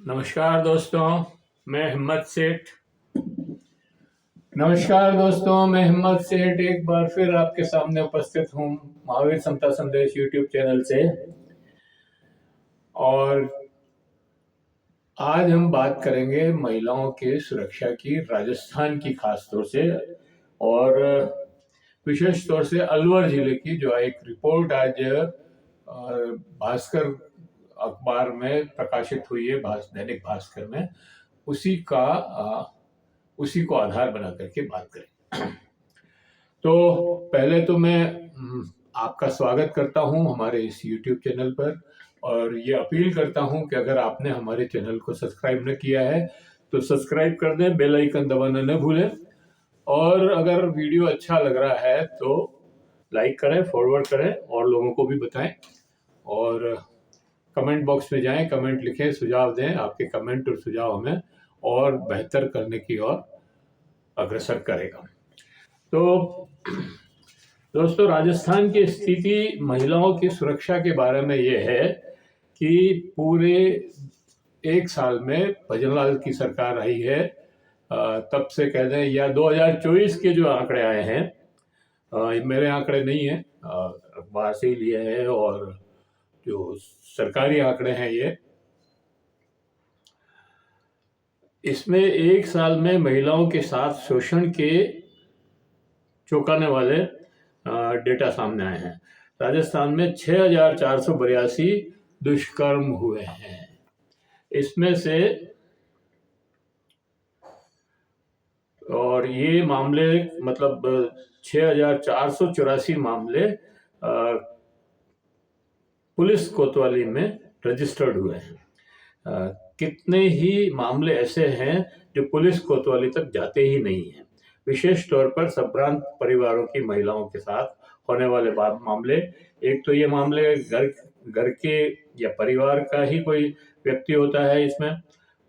नमस्कार दोस्तों, मैं हिम्मत सेठ। नमस्कार दोस्तों, मैं हिम्मत सेठ एक बार फिर आपके सामने उपस्थित हूँ महावीर समता संदेश यूट्यूब चैनल से। और आज हम बात करेंगे महिलाओं के सुरक्षा की, राजस्थान की खास तौर से, और विशेष तौर से अलवर जिले की जो एक रिपोर्ट आज भास्कर अखबार में प्रकाशित हुई है, दैनिक भास्कर में, उसी को आधार बना करके बात करें। तो पहले तो मैं आपका स्वागत करता हूं हमारे इस YouTube चैनल पर, और ये अपील करता हूं कि अगर आपने हमारे चैनल को सब्सक्राइब न किया है तो सब्सक्राइब कर दें, बेल आइकन दबाना न भूलें। और अगर वीडियो अच्छा लग रहा है तो लाइक करें, फॉरवर्ड करें और लोगों को भी बताएं। और कमेंट बॉक्स में जाएं, कमेंट लिखें, सुझाव दें। आपके कमेंट और सुझाव हमें और बेहतर करने की ओर अग्रसर करेगा। तो दोस्तों, राजस्थान की स्थिति महिलाओं की सुरक्षा के बारे में ये है कि पूरे एक साल में भजनलाल की सरकार आई है, तब से कह दें, या 2024 के जो आंकड़े आए हैं, मेरे आंकड़े नहीं हैं, अखबार से ही लिए हैं, और जो सरकारी आंकड़े हैं ये, इसमें एक साल में महिलाओं के साथ शोषण के चौंकाने वाले डेटा सामने आए हैं। राजस्थान में 6,482 दुष्कर्म हुए हैं। इसमें से, और ये मामले मतलब 6,484 मामले पुलिस कोतवाली में रजिस्टर्ड हुए हैं। कितने ही मामले ऐसे हैं जो पुलिस कोतवाली तक जाते ही नहीं हैं। विशेष तौर पर संभ्रांत परिवारों की महिलाओं के साथ होने वाले मामले, एक तो ये मामले घर के या परिवार का ही कोई व्यक्ति होता है इसमें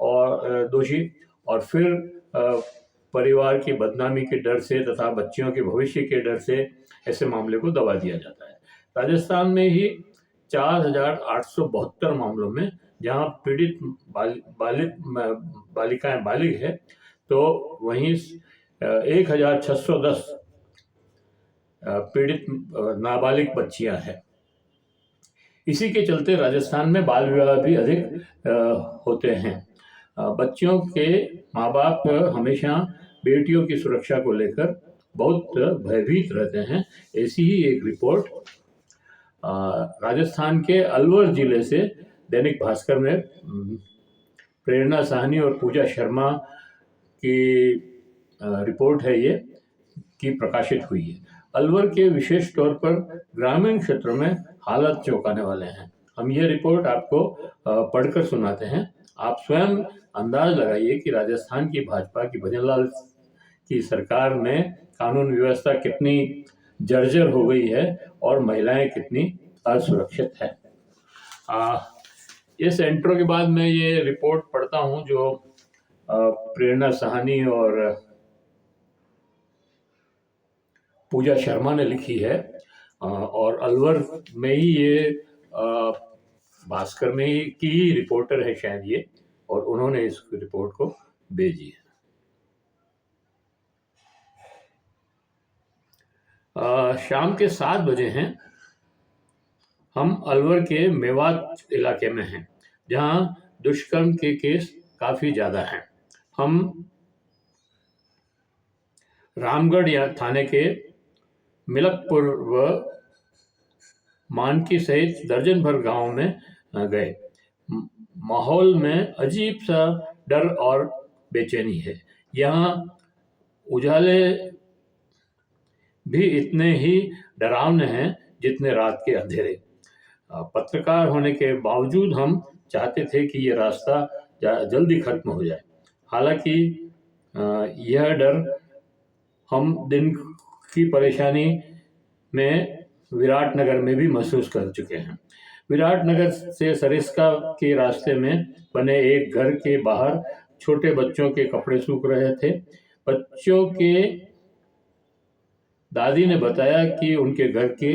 और दोषी, और फिर परिवार की बदनामी के डर से तथा बच्चियों के भविष्य के डर से ऐसे मामले को दबा दिया जाता है। राजस्थान में ही 4,872 मामलों में जहां पीड़ित बालिकाएं बालिग है, तो वहीं 1,610 पीड़ित नाबालिग बच्चियां हैं। इसी के चलते राजस्थान में बाल विवाह भी अधिक होते हैं। बच्चियों के माँ बाप हमेशा बेटियों की सुरक्षा को लेकर बहुत भयभीत रहते हैं। ऐसी ही एक रिपोर्ट राजस्थान के अलवर जिले से दैनिक भास्कर में प्रेरणा साहनी और पूजा शर्मा की रिपोर्ट है ये, की प्रकाशित हुई है। अलवर के विशेष तौर पर ग्रामीण क्षेत्रों में हालत चौंकाने वाले हैं। हम ये रिपोर्ट आपको पढ़कर सुनाते हैं। आप स्वयं अंदाज लगाइए कि राजस्थान की भाजपा की भजनलाल की सरकार में कानून व्यवस्था कितनी जर्जर हो गई है और महिलाएं कितनी असुरक्षित है। इस इंट्रो के बाद मैं ये रिपोर्ट पढ़ता हूँ जो प्रेरणा साहनी और पूजा शर्मा ने लिखी है, और अलवर में ही ये भास्कर में ही की ही रिपोर्टर है शायद ये, और उन्होंने इस रिपोर्ट को भेजी है। शाम के 7 बजे हैं। हम अलवर के मेवात इलाके में हैं, जहां दुष्कर्म के केस काफी ज्यादा हैं। हम रामगढ़ या थाने के मिलकपुर व मानकी सहित दर्जन भर गांव में गए। माहौल में अजीब सा डर और बेचैनी है। यहाँ उजाले भी इतने ही डरावने हैं जितने रात के अंधेरे। पत्रकार होने के बावजूद हम चाहते थे कि ये रास्ता जल्दी खत्म हो जाए। हालांकि यह डर हम दिन की परेशानी में विराटनगर में भी महसूस कर चुके हैं। विराटनगर से सरिस्का के रास्ते में बने एक घर के बाहर छोटे बच्चों के कपड़े सूख रहे थे। बच्चों के दादी ने बताया कि उनके घर के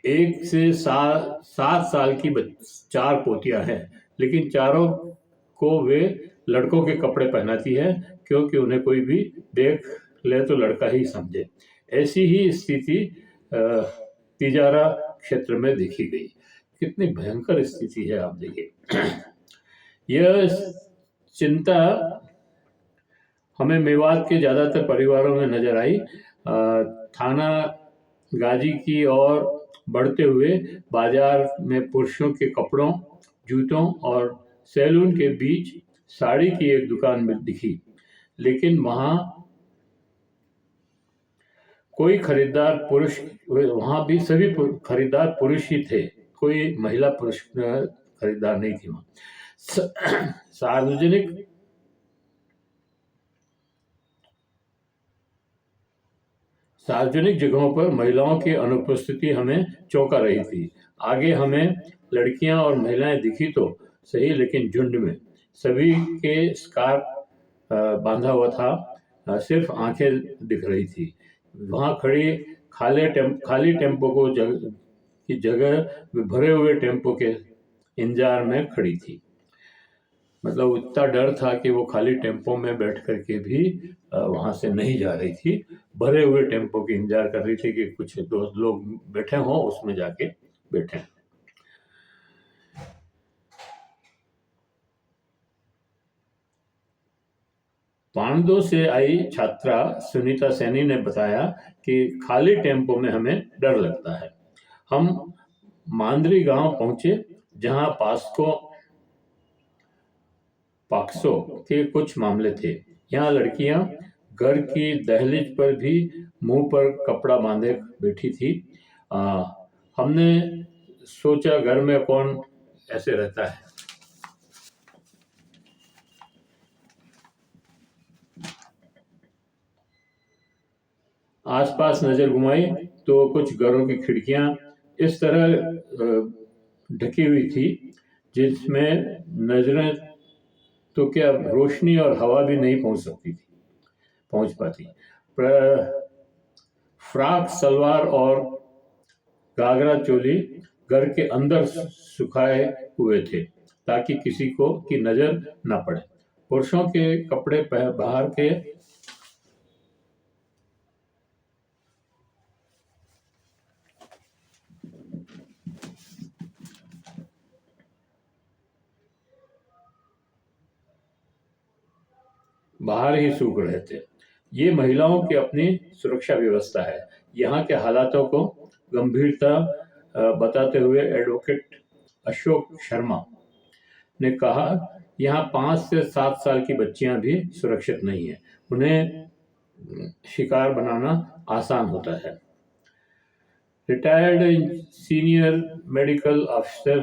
1 से 7 साल की 4 पोतियां हैं, लेकिन चारों को वे लड़कों के कपड़े पहनाती है, क्योंकि उन्हें कोई भी देख ले तो लड़का ही समझे। ऐसी ही स्थिति तिजारा क्षेत्र में देखी गई। कितनी भयंकर स्थिति है, आप देखिए। यह चिंता हमें मेवात के ज़्यादातर परिवारों में नजर आई। थाना गाजी की ओर बढ़ते हुए बाजार में पुरुषों के कपड़ों, जूतों और सैलून के बीच साड़ी की एक दुकान में दिखी, लेकिन वहां कोई खरीदार पुरुष, वहां भी सभी खरीदार पुरुष ही थे, कोई महिला पुरुष खरीदार नहीं थी वहां। सार्वजनिक जगहों पर महिलाओं की अनुपस्थिति हमें चौंका रही थी। आगे हमें लड़कियां और महिलाएं दिखी तो सही, लेकिन झुंड में। सभी के स्कार्फ बांधा हुआ था, सिर्फ आंखें दिख रही थी। वहां खड़ी खाली टेम्पो की जगह भरे हुए टेम्पो के इंतजार में खड़ी थी। मतलब इतना डर था कि वो खाली टेम्पो में बैठ करके भी वहां से नहीं जा रही थी। भरे हुए टेम्पो की इंतजार कर रही थी कि कुछ दोस्त लोग बैठे हों, उसमें जाके बैठे। पांडो से आई छात्रा सुनीता सैनी ने बताया कि खाली टेम्पो में हमें डर लगता है। हम मांदरी गांव पहुंचे, जहां पाक्सो के कुछ मामले थे। यहाँ लड़कियां घर की दहलीज पर भी मुंह पर कपड़ा बांधे बैठी थी। हमने सोचा घर में कौन ऐसे रहता है। आसपास नजर घुमाई तो कुछ घरों की खिड़कियां इस तरह ढकी हुई थी जिसमें नजरें तो क्या, रोशनी और हवा भी नहीं पहुंच पाती। फ्रॉक सलवार और घाघरा चोली घर के अंदर सुखाए हुए थे, ताकि किसी को की नजर न पड़े। पुरुषों के कपड़े बाहर के बाहर ही सूख रहे थे। ये महिलाओं की अपनी सुरक्षा व्यवस्था है। यहाँ के हालातों को गंभीरता बताते हुए एडवोकेट अशोक शर्मा ने कहा, यहाँ 5 से 7 साल की बच्चियां भी सुरक्षित नहीं है। उन्हें शिकार बनाना आसान होता है। Retired senior medical officer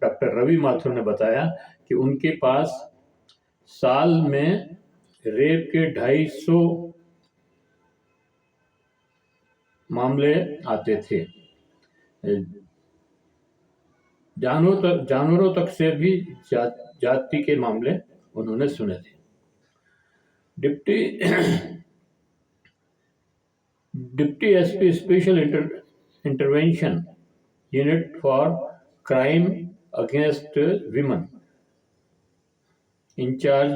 doctor Ravi Mathur ने बताया कि उनके पास साल में रेप के 250 मामले आते थे। जानवरों तक से भी जाति के मामले उन्होंने सुने थे। Deputy SP special intervention unit for crime against women in charge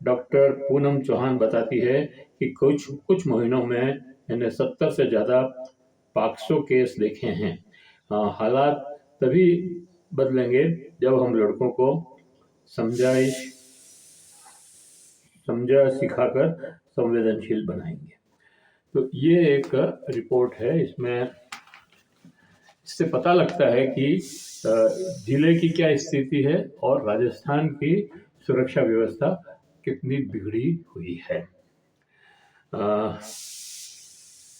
doctor Poonam Chauhan बताती है कि कुछ महीनों में मैंने 70 से ज़्यादा पाक्सो केस देखे हैं। हालात तभी बदलेंगे जब हम लड़कों को समझा सिखाकर संवेदनशील बनाएंगे। तो ये एक रिपोर्ट है। इससे पता लगता है कि जिले की क्या स्थिति है और राजस्थान की सुरक्षा व्यवस्था कितनी बिगड़ी हुई है।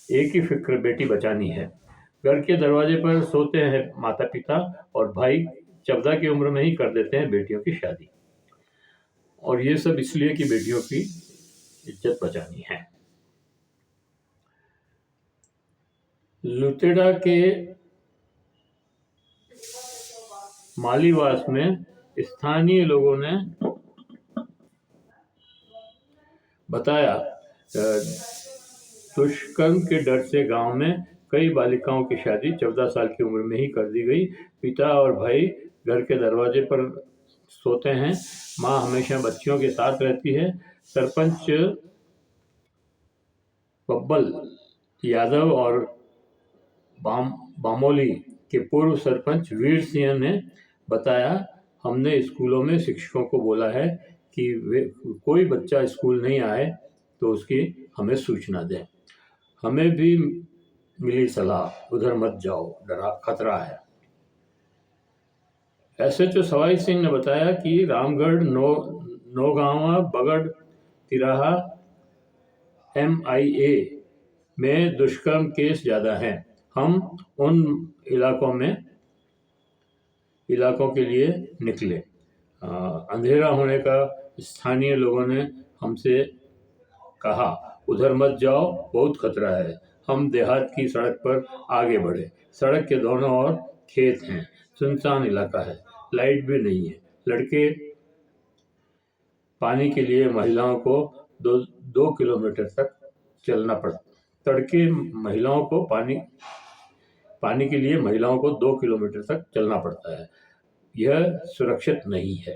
एक ही फिक्र, बेटी बचानी है। घर के दरवाजे पर सोते हैं माता पिता और भाई 14 की उम्र में ही कर देते हैं बेटियों की शादी, और ये सब इसलिए कि बेटियों की इज्जत बचानी है। लुतेड़ा के मालीवास में स्थानीय लोगों ने बताया दुष्कर्म के डर से गांव में कई बालिकाओं की शादी 14 साल की उम्र में ही कर दी गई। पिता और भाई घर के दरवाजे पर सोते हैं। माँ हमेशा बच्चियों के साथ रहती है। सरपंच बब्बल यादव और बामोली के पूर्व सरपंच वीर सिंह ने बताया, हमने स्कूलों में शिक्षकों को बोला है कि वे कोई बच्चा स्कूल नहीं आए तो उसकी हमें सूचना दें। हमें भी मिली सलाह, उधर मत जाओ, डरा खतरा है। SHO सवाई सिंह ने बताया कि रामगढ़, नौगांवा, बगड़, तिराहा, MIA में दुष्कर्म केस ज़्यादा हैं। हम उन इलाकों के लिए निकले। अंधेरा होने का स्थानीय लोगों ने हमसे कहा, उधर मत जाओ, बहुत खतरा है। हम देहात की सड़क पर आगे बढ़े। सड़क के दोनों ओर खेत हैं, सुनसान इलाका है, लाइट भी नहीं है। लड़के पानी के लिए महिलाओं को 2 किलोमीटर तक चलना पड़ता। तड़के महिलाओं को पानी के लिए महिलाओं को 2 किलोमीटर तक चलना पड़ता है। यह सुरक्षित नहीं है।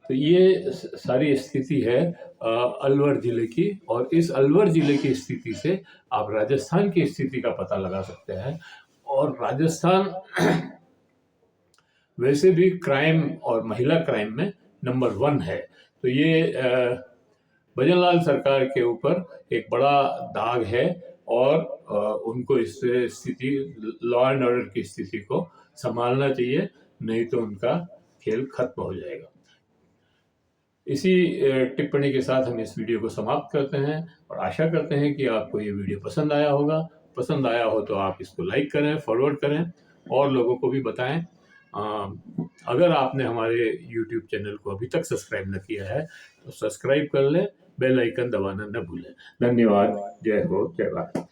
तो ये सारी स्थिति है अलवर ज़िले की, और इस अलवर ज़िले की स्थिति से आप राजस्थान की स्थिति का पता लगा सकते हैं। और राजस्थान वैसे भी क्राइम और महिला क्राइम में नंबर 1 है। तो ये भजनलाल सरकार के ऊपर एक बड़ा दाग है, और उनको इस स्थिति, लॉ एंड ऑर्डर की स्थिति को संभालना चाहिए, नहीं तो उनका खेल खत्म हो जाएगा। इसी टिप्पणी के साथ हम इस वीडियो को समाप्त करते हैं, और आशा करते हैं कि आपको ये वीडियो पसंद आया होगा। पसंद आया हो तो आप इसको लाइक करें, फॉरवर्ड करें, और लोगों को भी बताएं। अगर आपने हमारे YouTube चैनल को अभी तक सब्सक्राइब न किया है तो सब्सक्राइब कर लें, बेल आइकन दबाना न भूलें। धन्यवाद। जय हो, जय भारत।